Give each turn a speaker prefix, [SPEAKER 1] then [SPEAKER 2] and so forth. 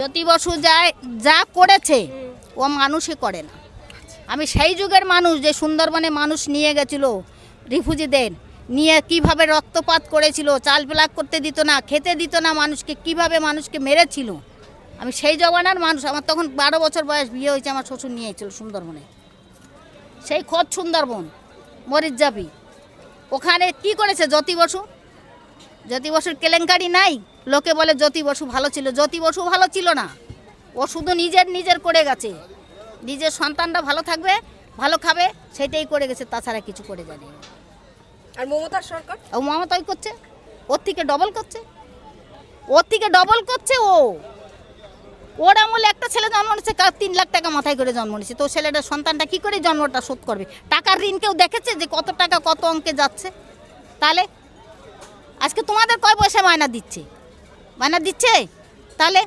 [SPEAKER 1] জ্যোতি বসু যা করেছে ও মানুষই করে না। আমি সেই যুগের মানুষ যে সুন্দরবনে মানুষ নিয়ে গেছিল রিফিউজিদের নিয়ে কিভাবে রক্তপাত করেছিল, চাল ব্লাক করতে দিত না, খেতে দিত না মানুষকে, কিভাবে মানুষকে মেরেছিল। আমি সেই জমানার মানুষ। আমার তখন 12 বছর বয়স, বিয়ে হয়েছে, আমার শ্বশুর নিয়েছিল সুন্দরবনে, সেই খোদ সুন্দরবন মরিচজাবি। ওখানে কি করেছে জ্যোতি বসু? জ্যোতি বসুর কেলেঙ্কারি নাই? লোকে বলে জ্যোতি বসু ভালো ছিল, জ্যোতি বসু ভালো ছিল না। ও শুধু নিজের করে গেছে, নিজের সন্তানরা ভালো থাকবে, ভালো খাবে, সেটাই করে গেছে, তাছাড়া কিছু করে জানি।
[SPEAKER 2] আর মমতার সরকার,
[SPEAKER 1] ও মমতাই করছে, ওর থেকে ডবল করছে, ওর থেকে ডবল করছে। ওর আমলে একটা ছেলে জন্ম নিচ্ছে, 3 লাখ টাকা মাথায় করে জন্ম নিচ্ছে, তো ছেলেটার সন্তানটা কি করে জন্মটা শোধ করবে? টাকার ঋণ কেউ দেখেছে যে কত টাকা কত অঙ্কে যাচ্ছে? তাহলে আজকে তোমাদের কয় পয়সা মায়না দিচ্ছে? তাহলে